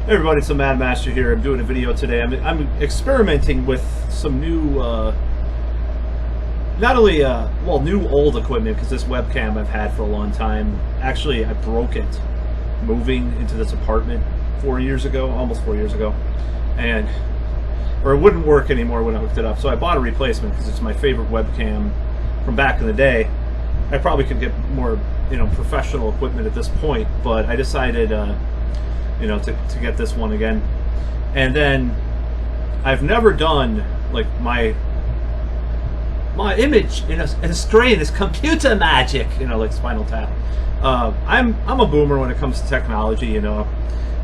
Hey everybody, it's the Mad Master here. I'm doing a video today. I'm experimenting with some new, not only new old equipment, because this webcam I've had for a long time. Actually, I broke it moving into this apartment 4 years ago, almost 4 years ago, or it wouldn't work anymore when I hooked it up. So I bought a replacement because it's my favorite webcam from back in the day. I probably could get more, professional equipment at this point, but I decided, to get this one again. And then I've never done like my image in a screen is computer magic, like Spinal Tap. I'm a boomer when it comes to technology.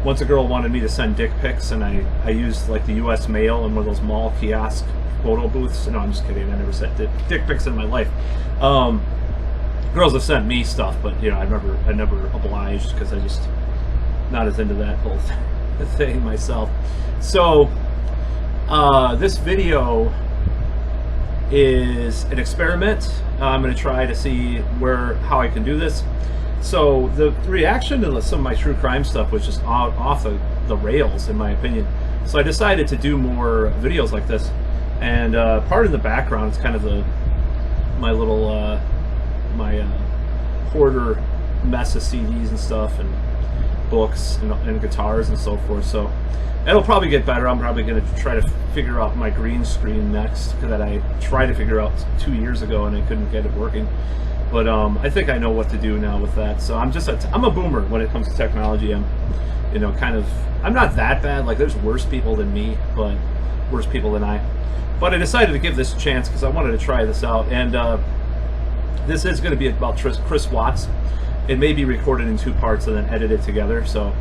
Once a girl wanted me to send dick pics, and I used like the U.S. mail and one of those mall kiosk photo booths. No, I'm just kidding. I never sent dick pics in my life. Girls have sent me stuff, but I never obliged because I just not as into that whole thing myself. So this video is an experiment. I'm going to try to see how I can do this. So the reaction to some of my true crime stuff was just off of the rails, in my opinion. So I decided to do more videos like this. And part in the background is kind of my little hoarder mess of CDs and stuff, and books and guitars and so forth. So it'll probably get better. I'm probably going to try to figure out my green screen next, that I tried to figure out 2 years ago and I couldn't get it working. But I think I know what to do now with that. So I'm a boomer when it comes to technology. I'm not that bad. Like, there's worse people than me, but worse people than I. But I decided to give this a chance because I wanted to try this out. And this is going to be about Chris Watts. It may be recorded in 2 parts and then edited together. So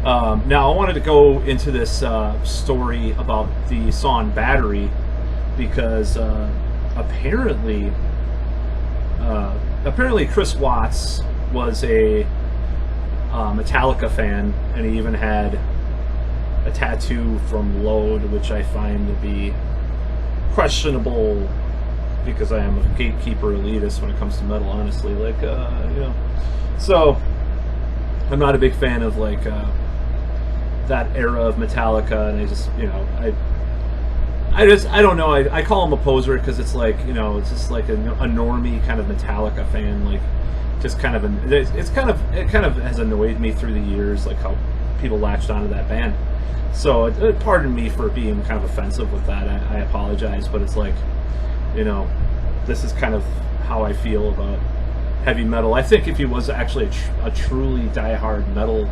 now I wanted to go into this story about the song Battery, because apparently Chris Watts was a Metallica fan, and he even had a tattoo from Load, which I find to be questionable, because I am a gatekeeper elitist when it comes to metal, honestly. Like, so I'm not a big fan of like that era of Metallica, and I just, I don't know. I call him a poser because it's like, it's just like a normie kind of Metallica fan, like just kind of it kind of has annoyed me through the years, like how people latched onto that band. So pardon me for being kind of offensive with that. I apologize, but it's like, this is kind of how I feel about heavy metal. I think if he was actually a truly diehard metal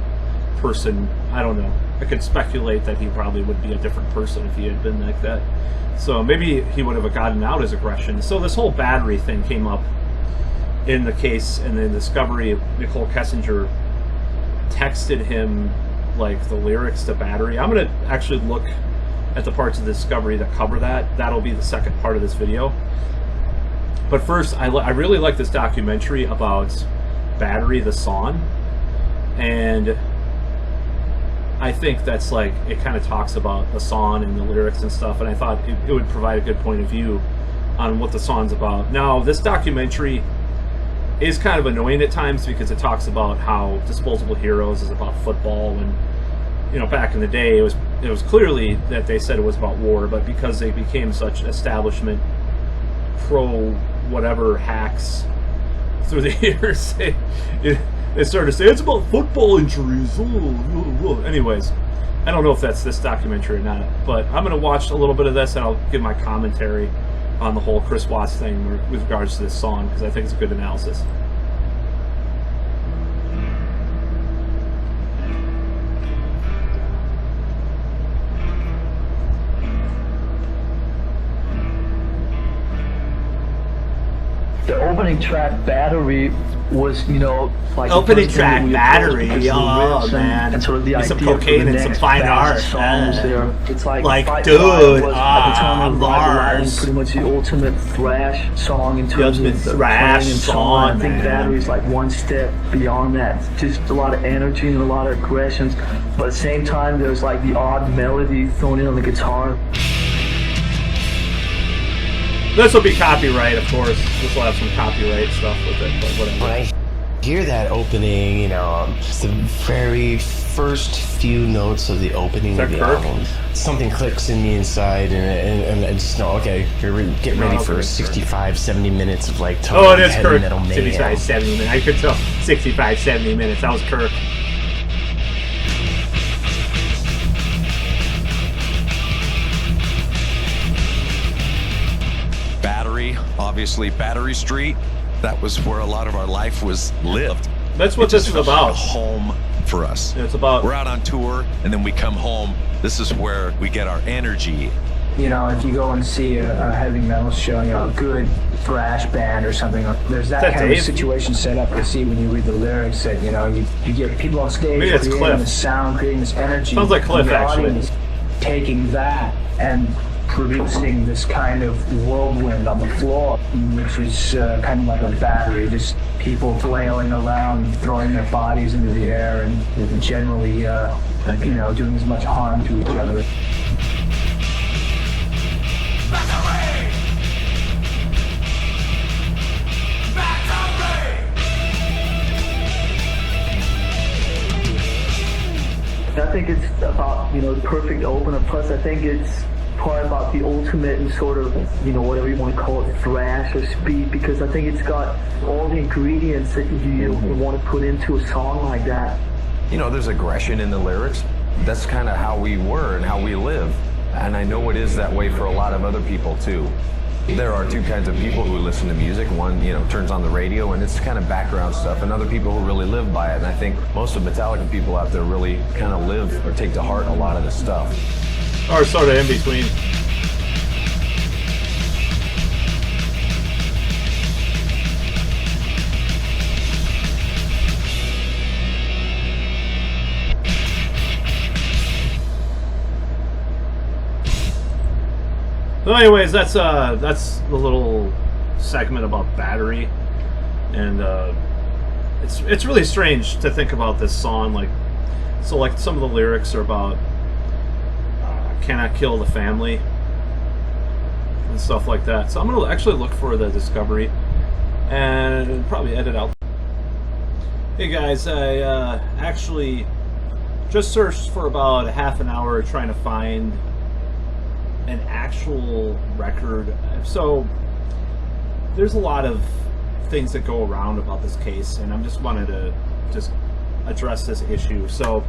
person, I don't know, I could speculate that he probably would be a different person if he had been like that. So maybe he would have gotten out his aggression. So this whole Battery thing came up in the case, and the discovery of Nicole Kessinger texted him like the lyrics to Battery. I'm going to actually look at the parts of the discovery that cover that. That'll be the second part of this video. But first, I really like this documentary about Battery, the song, and I think that's like, it kind of talks about the song and the lyrics and stuff, and I thought it would provide a good point of view on what the song's about. Now, this documentary is kind of annoying at times because it talks about how Disposable Heroes is about football, and back in the day it was clearly that they said it was about war, but because they became such establishment pro whatever hacks through the years, they started to say it's about football injuries. Anyways, I don't know if that's this documentary or not, but I'm going to watch a little bit of this and I'll give my commentary on the whole Chris Watts thing with regards to this song, because I think it's a good analysis. The opening track Battery was, like opening track Battery, oh man, and sort of the idea some cocaine and some fine art. Songs there. It's like dude, at the time of Mars, pretty much the ultimate thrash song in terms of the thrash and song. I think Battery's like one step beyond that. Just a lot of energy and a lot of aggressions, but at the same time there's like the odd melody thrown in on the guitar. This will be copyright, of course. This will have some copyright stuff with it, but whatever. Right. Hear that opening, you know, it's the very first few notes of the opening of the album. Something clicks in me inside, and I just know, okay, get ready for 65, 70 minutes of like total it is heavy Kirk. metal mayhem. 65, 70 minutes. I could tell 65, 70 minutes. That was Kirk. Battery, obviously, Battery Street. That was where a lot of our life was lived. That's what this is about. A home for us. It's about. We're out on tour, and then we come home. This is where we get our energy. You know, if you go and see a heavy metal show, you know, a good thrash band or something, there's that kind of situation set up to see when you read the lyrics that, you know, you get people on stage creating this sound, creating this energy. Sounds like Cliff, actually. Taking that and producing this kind of whirlwind on the floor, which is kind of like a battery, just people flailing around, throwing their bodies into the air, and generally, you know, doing as much harm to each other. I think it's about, you know, the perfect opener. Plus, I think it's part about the ultimate and sort of, you know, whatever you want to call it, thrash or speed, because I think it's got all the ingredients that you want to put into a song like that. You know, there's aggression in the lyrics. That's kind of how we were and how we live. And I know it is that way for a lot of other people too. There are two kinds of people who listen to music. One, you know, turns on the radio and it's kind of background stuff, and other people who really live by it. And I think most of Metallica people out there really kind of live or take to heart a lot of this stuff. Or sort of in between. So anyways, that's the little segment about Battery, and it's really strange to think about this song. Like some of the lyrics are about cannot kill the family and stuff like that. So I'm gonna actually look for the Discovery and probably edit out. Hey guys, I actually just searched for about half an hour trying to find an actual record. So there's a lot of things that go around about this case, and I just wanted to just address this issue. So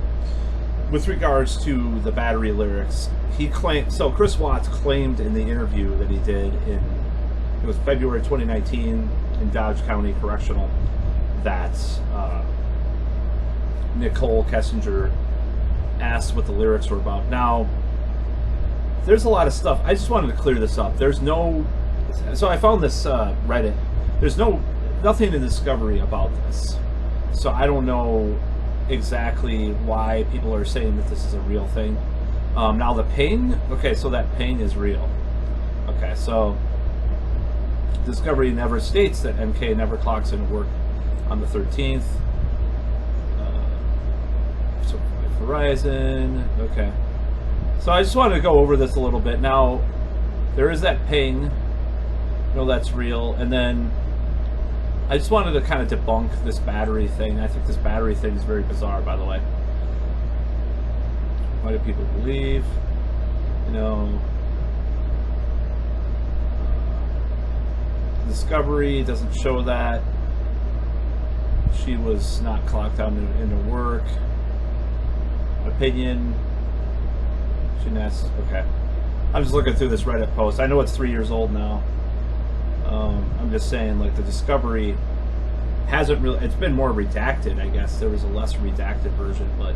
with regards to the Battery lyrics, he claimed, so Chris Watts claimed in the interview that he did it was February 2019 in Dodge County Correctional, that Nicole Kessinger asked what the lyrics were about. Now, there's a lot of stuff. I just wanted to clear this up. There's no, so I found this Reddit. There's nothing in Discovery about this. So I don't know exactly why people are saying that this is a real thing. Now the pain, okay, so that pain is real. Okay, so Discovery never states that MK never clocks into work on the 13th. So Verizon, okay. So I just wanted to go over this a little bit. Now, there is that ping, you know, that's real, and then I just wanted to kind of debunk this Battery thing. I think this Battery thing is very bizarre, by the way. Why do people believe? You know, Discovery doesn't show that. She was not clocked out into work. Opinion. She asked, okay. I'm just looking through this Reddit post. I know it's 3 years old now. I'm just saying, like, the Discovery hasn't really, it's been more redacted, I guess. There was a less redacted version, but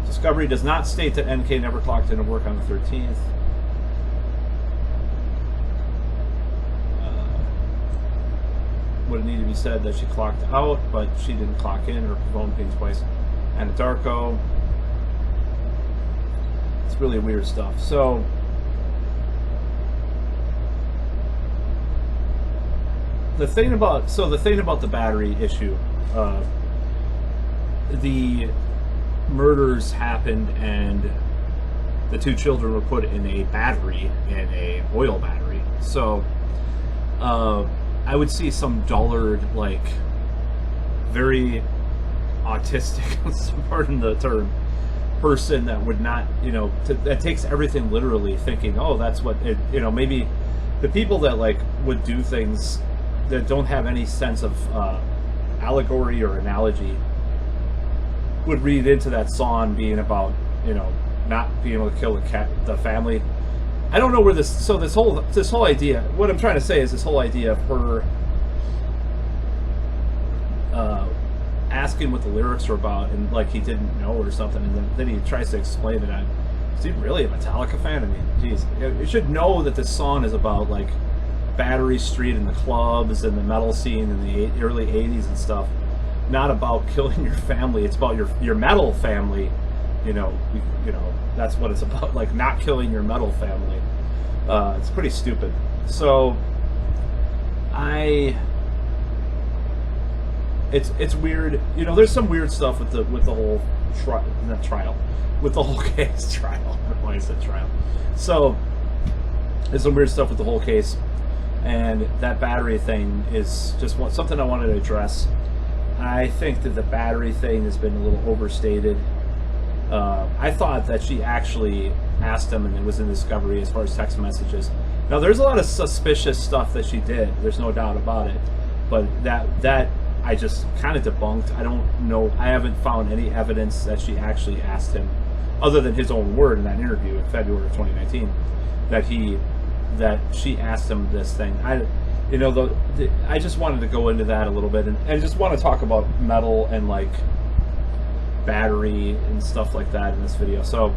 Discovery does not state that NK never clocked into work on the 13th. Would it need to be said that she clocked out, but she didn't clock in, her phone pinged twice. Anadarko. It's really weird stuff. So the thing about the Battery issue, the murders happened and the two children were put in a battery, in a oil battery. So I would see some dullard, like, very autistic, pardon the term, person that would not, you know, that takes everything literally, thinking, oh, that's what it, you know, maybe the people that, like, would do things that don't have any sense of allegory or analogy would read into that song being about, you know, not being able to kill the family. I don't know where this whole idea, what I'm trying to say is this whole idea of her asking what the lyrics were about, and like he didn't know or something, and then he tries to explain it. Is he really a Metallica fan? I mean, geez, you should know that this song is about like Battery Street and the clubs and the metal scene in the early 80s and stuff, not about killing your family. It's about your metal family. You know, that's what it's about, like not killing your metal family. It's pretty stupid. So it's weird. You know, there's some weird stuff with the whole trial, with the whole case. Trial. I don't know why I said trial. So there's some weird stuff with the whole case, and that battery thing is just something I wanted to address. I think that the battery thing has been a little overstated. I thought that she actually asked him, and it was in Discovery as far as text messages. Now, there's a lot of suspicious stuff that she did. There's no doubt about it. But that I just kind of debunked. I don't know. I haven't found any evidence that she actually asked him, other than his own word in that interview in February of 2019, that she asked him this thing. I just wanted to go into that a little bit, and just want to talk about metal and like Battery and stuff like that in this video. So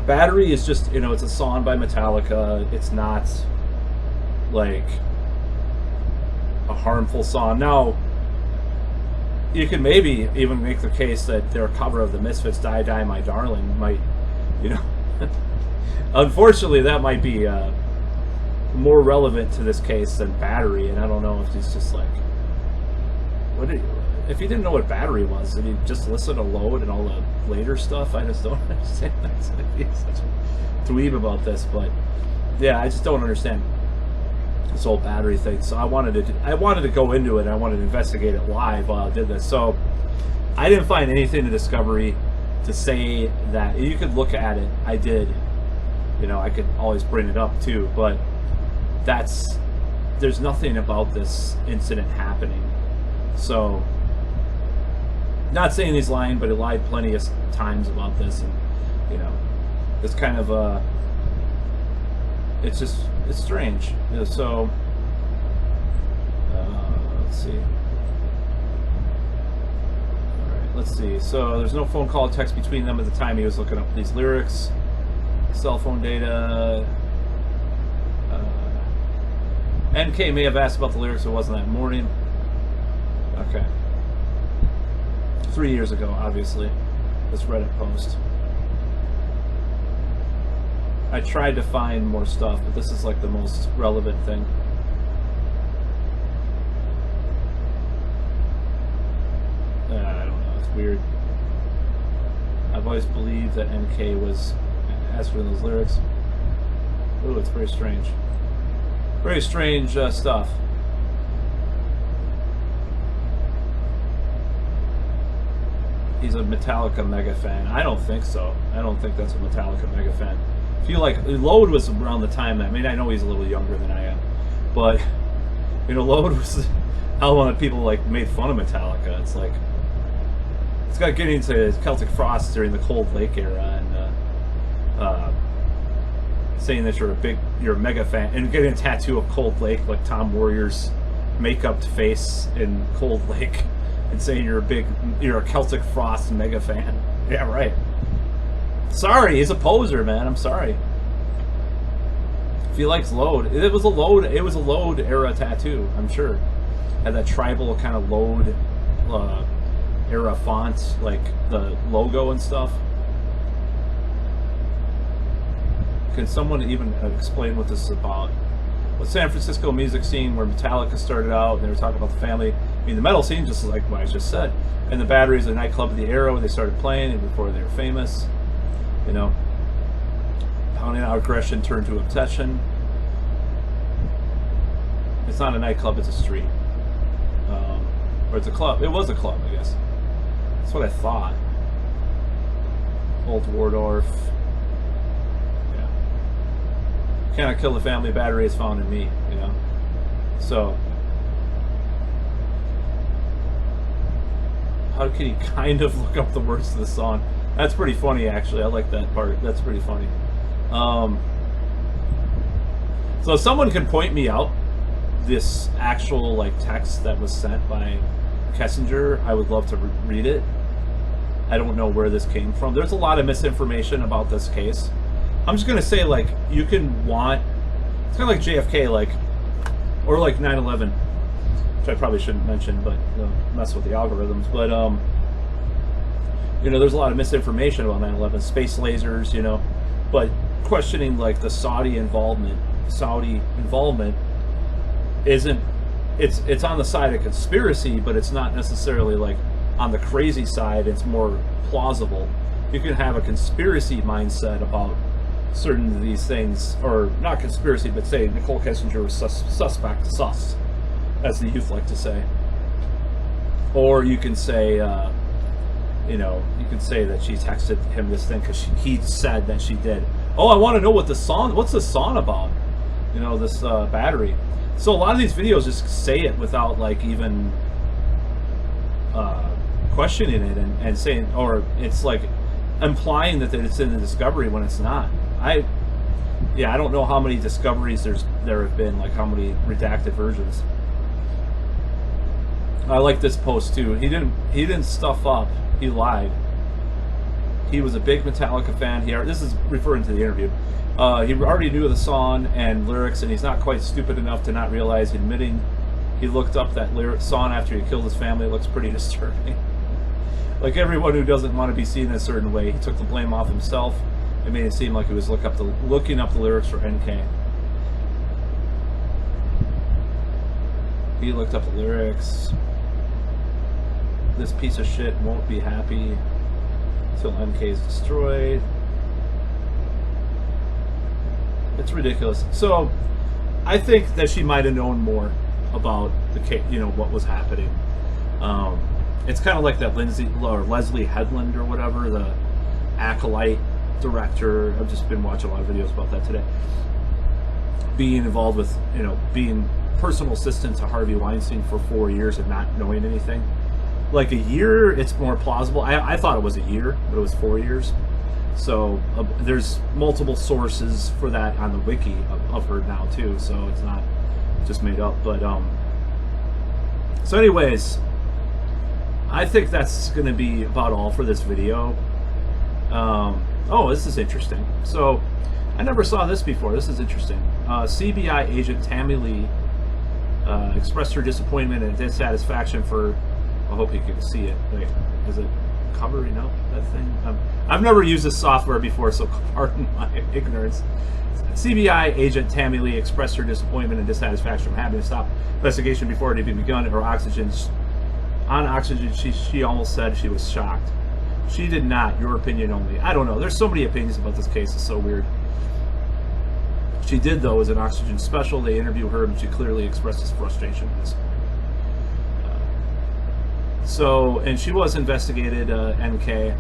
Battery is just, you know, it's a song by Metallica. It's not like a harmful song. Now, you could maybe even make the case that their cover of the Misfits' Die Die My Darling might, you know, unfortunately that might be more relevant to this case than Battery, and I don't know if he's just like, if he didn't know what Battery was, did he just listen to Load and all the later stuff? I just don't understand. He's such a dweeb about this, but yeah, I just don't understand this whole Battery thing. So I wanted to go into it. I wanted to investigate it live while I did this. So I didn't find anything in Discovery to say that. You could look at it. I did. You know, I could always bring it up too, but there's nothing about this incident happening. So, not saying he's lying, but he lied plenty of times about this, and you know, it's kind of it's strange. You know, so let's see. All right, let's see. So there's no phone call, text between them at the time he was looking up these lyrics. Cell phone data. NK may have asked about the lyrics. It wasn't that morning. Okay. 3 years ago, obviously, this Reddit post. I tried to find more stuff, but this is like the most relevant thing. I don't know, it's weird. I've always believed that NK was asking for those lyrics. Ooh, it's very strange. Very strange stuff. He's a Metallica mega fan. I don't think so. I don't think that's a Metallica mega fan. I feel like Load was around the time that, I mean, I know he's a little younger than I am, but you know, Load was how long people like made fun of Metallica. It's like it's got getting into Celtic Frost during the Cold Lake era, and saying that you're a mega fan, and getting a tattoo of Cold Lake, like Tom Warrior's makeup face in Cold Lake, and saying you're a Celtic Frost mega fan. Yeah, right. Sorry, he's a poser, man. I'm sorry. If he likes Load, it was a Load era tattoo, I'm sure. Had that tribal kind of Load era font, like the logo and stuff. Can someone even explain what this is about? The San Francisco music scene where Metallica started out, and they were talking about the family. I mean, the metal scene, just like what I just said. And the Battery's a nightclub of the era when they started playing, and before they were famous. You know, pounding out aggression turned to obsession. It's not a nightclub, it's a street. Or it's a club. It was a club, I guess. That's what I thought. Old Wardorf. Yeah. Cannot kill the family, battery is found in me, you know. So, how can he kind of look up the words to the song? That's pretty funny, actually. I like that part. That's pretty funny. So if someone can point me out this actual like text that was sent by Kessinger, I would love to read it. I don't know where this came from. There's a lot of misinformation about this case. I'm just gonna say, like, you can want, it's kind of like JFK, like, or like 9/11, which I probably shouldn't mention, but mess with the algorithms. But you know, there's a lot of misinformation about 9/11, space lasers, you know, but questioning like the Saudi involvement isn't, it's on the side of conspiracy, but it's not necessarily like on the crazy side. It's more plausible. You can have a conspiracy mindset about certain of these things, or not conspiracy, but say Nicole Kessinger was suspect, as the youth like to say. Or you can say, you know, you can say that she texted him this thing because he said that she did. Oh, I want to know what the song, what's the song about? You know, this battery. So a lot of these videos just say it without like even questioning it and saying, or it's like implying that it's in the discovery when it's not. I don't know how many discoveries there have been, like how many redacted versions. I like this post too. He didn't stuff up. He lied. He was a big Metallica fan. This is referring to the interview. He already knew the song and lyrics, and he's not quite stupid enough to not realize admitting he looked up that song after he killed his family. It looks pretty disturbing. Like everyone who doesn't want to be seen a certain way, he took the blame off himself. It made it seem like he was looking up the lyrics for NK. He looked up the lyrics. This piece of shit won't be happy until NK is destroyed. It's ridiculous. So, I think that she might have known more about the case, you know, what was happening. It's kind of like that Leslie Headland or whatever, the Acolyte director. I've just been watching a lot of videos about that today. Being involved with, you know, being personal assistant to Harvey Weinstein for 4 years and not knowing anything. Like a year, it's more plausible. I thought it was a year, but it was 4 years. So there's multiple sources for that on the wiki of her now too. So it's not just made up. But so anyways, I think that's going to be about all for this video. Oh, this is interesting. So I never saw this before. This is interesting. CBI agent Tammy Lee expressed her disappointment and dissatisfaction for, I hope you can see it. Wait, is it covering up that thing? I've never used this software before, so pardon my ignorance. CBI agent Tammy Lee expressed her disappointment and dissatisfaction from having to stop investigation before it had even begun. On oxygen, she almost said she was shocked. She did not. Your opinion only. I don't know. There's so many opinions about this case. It's so weird. She did, though, as an Oxygen special. They interviewed her, and she clearly expressed his frustration. So, and she was investigated, NK.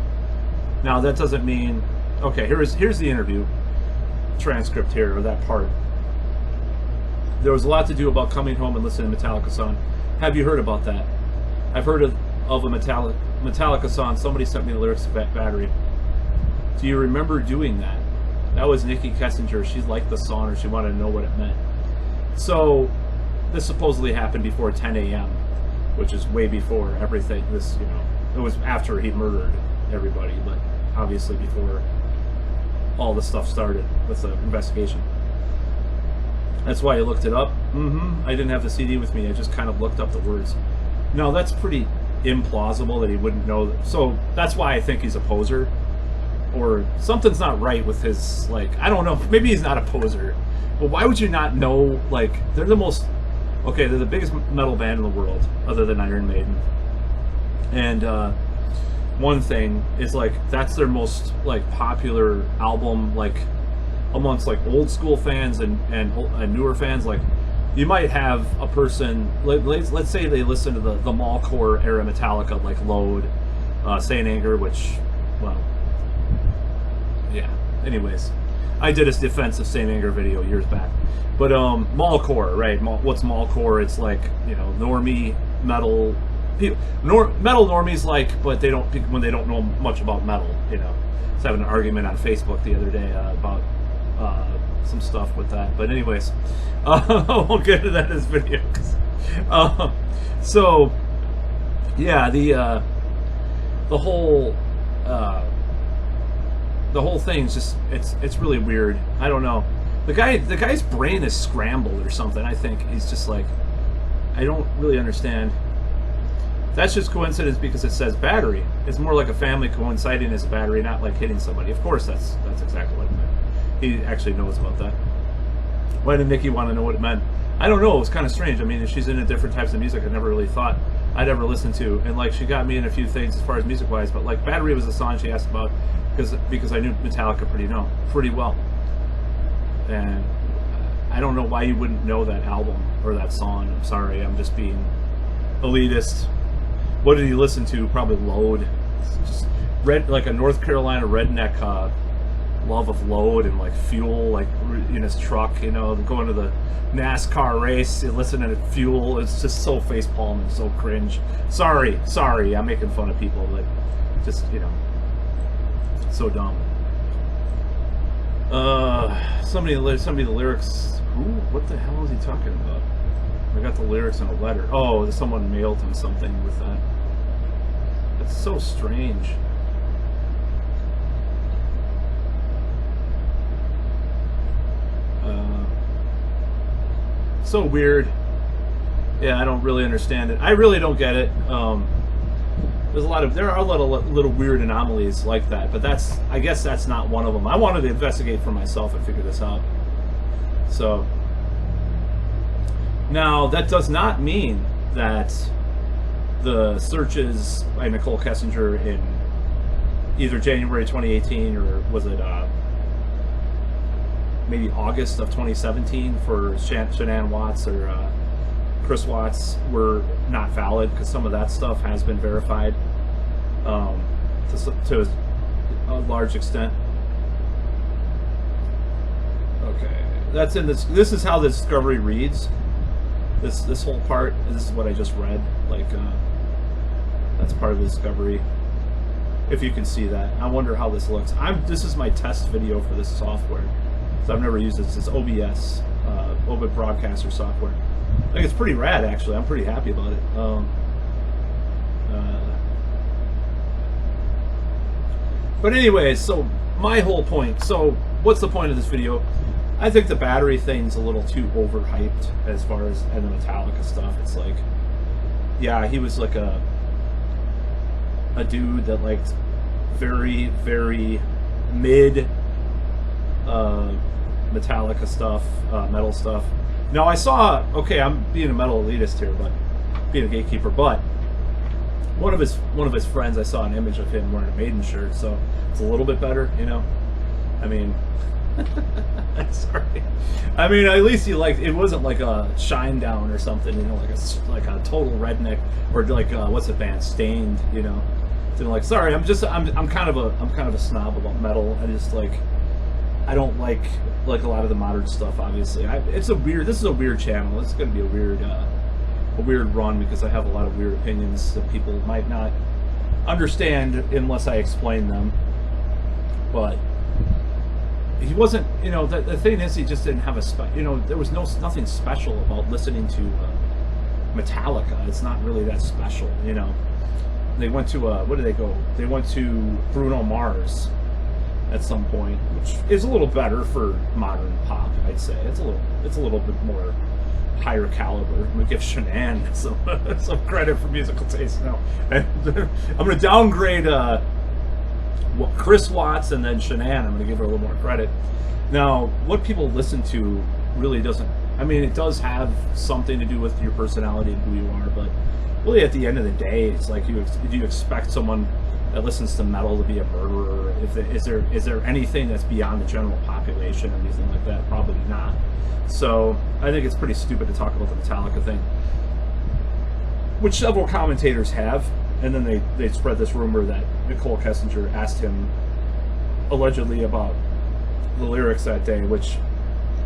Now, that doesn't mean... Okay, here's the interview transcript here, or that part. There was a lot to do about coming home and listening to Metallica song. Have you heard about that? I've heard of a Metallica song. Somebody sent me the lyrics to Battery. Do you remember doing that? That was Nikki Kessinger. She liked the song, or she wanted to know what it meant. So, this supposedly happened before 10 a.m., which is way before everything. This, you know, it was after he murdered everybody, but obviously before all the stuff started with the investigation. That's why I looked it up. I didn't have the CD with me. I just kind of looked up the words. No, that's pretty implausible that he wouldn't know that. So that's why I think he's a poser, or something's not right with his, like, I don't know, maybe he's not a poser, but why would you not know? Like, they're the most, okay, they're the biggest metal band in the world other than Iron Maiden, and one thing is, like, that's their most, like, popular album, like, amongst, like, old school fans and newer fans. Like, you might have a person, let's say they listen to the mallcore era Metallica, like Load, Saint Anger, which, well, yeah. Anyways, I did a defense of Saint Anger video years back. But mallcore, right? What's mallcore? It's like, you know, normie metal people, metal normies like, but they don't, when they don't know much about metal, you know. I was having an argument on Facebook the other day about some stuff with that. But anyways, we'll get to that in this video. So yeah, the whole thing's just, it's really weird. I don't know. The guy's brain is scrambled or something. I think he's just like, I don't really understand. That's just coincidence because it says battery. It's more like a family coinciding as a battery, not like hitting somebody. Of course, that's exactly what it meant. He actually knows about that. Why did Nikki want to know what it meant? I don't know. It was kind of strange. I mean, she's into different types of music I never really thought I'd ever listen to, and like she got me in a few things as far as music wise. But like Battery was the song she asked about because I knew Metallica pretty well, and I don't know why you wouldn't know that album or that song. I'm sorry. I'm just being elitist. What did he listen to? Probably Load. It's just like a North Carolina redneck love of Load and like Fuel, like in his truck, you know, going to the NASCAR race, listening to Fuel. It's just so facepalm and so cringe. Sorry, I'm making fun of people, but just, you know, so dumb. Somebody of the lyrics. What the hell is he talking about? I got the lyrics in a letter. Oh, someone mailed him something with that. That's so strange. So weird. Yeah, I don't really understand it. I really don't get it. There are a lot of little weird anomalies like that, but I guess that's not one of them. I wanted to investigate for myself and figure this out. So now that does not mean that the searches by Nicole Kessinger in either January 2018 or was it maybe August of 2017 for Shanann Watts or Chris Watts were not valid, because some of that stuff has been verified to a large extent. Okay, that's in this. This is how the discovery reads. This whole part. This is what I just read. Like that's part of the discovery. If you can see that, I wonder how this looks. This is my test video for this software. So I've never used this. It's OBS, Open Broadcaster software. I think it's pretty rad, actually. I'm pretty happy about it. But anyways, so my whole point. So what's the point of this video? I think the battery thing's a little too overhyped as far as the Metallica stuff. It's like, yeah, he was like a dude that liked very, very mid Metallica stuff, metal stuff. Now I saw, okay, I'm being a metal elitist here, but being a gatekeeper, but one of his friends, I saw an image of him wearing a Maiden shirt, so it's a little bit better, you know. I mean, sorry. I mean, at least he liked, it wasn't like a Shine Down or something, you know, like a total redneck, or like what's the band, Stained, you know. So like, sorry, I'm kind of a snob about metal. I just like, I don't like a lot of the modern stuff. Obviously, this is a weird channel. It's going to be a weird run because I have a lot of weird opinions that people might not understand unless I explain them. But he wasn't, you know, the thing is, he just didn't have there was nothing special about listening to Metallica. It's not really that special, you know. They went to what did they go? They went to Bruno Mars at some point, which is a little better for modern pop, I'd say. It's a little bit more higher caliber. I'm gonna give Shanann some credit for musical taste now. I'm gonna downgrade Chris Watts and then Shanann. I'm gonna give her a little more credit. Now, what people listen to really doesn't. I mean, it does have something to do with your personality and who you are, but really, at the end of the day, it's like, do you expect someone that listens to metal to be a murderer? Is there anything that's beyond the general population or anything like that? Probably not. So I think it's pretty stupid to talk about the Metallica thing, which several commentators have, and then they spread this rumor that Nicole Kessinger asked him allegedly about the lyrics that day, which,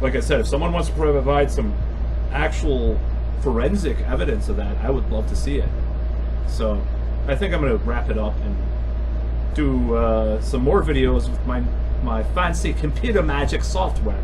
like I said, if someone wants to provide some actual forensic evidence of that, I would love to see it. So I think I'm going to wrap it up and do some more videos with my fancy computer magic software.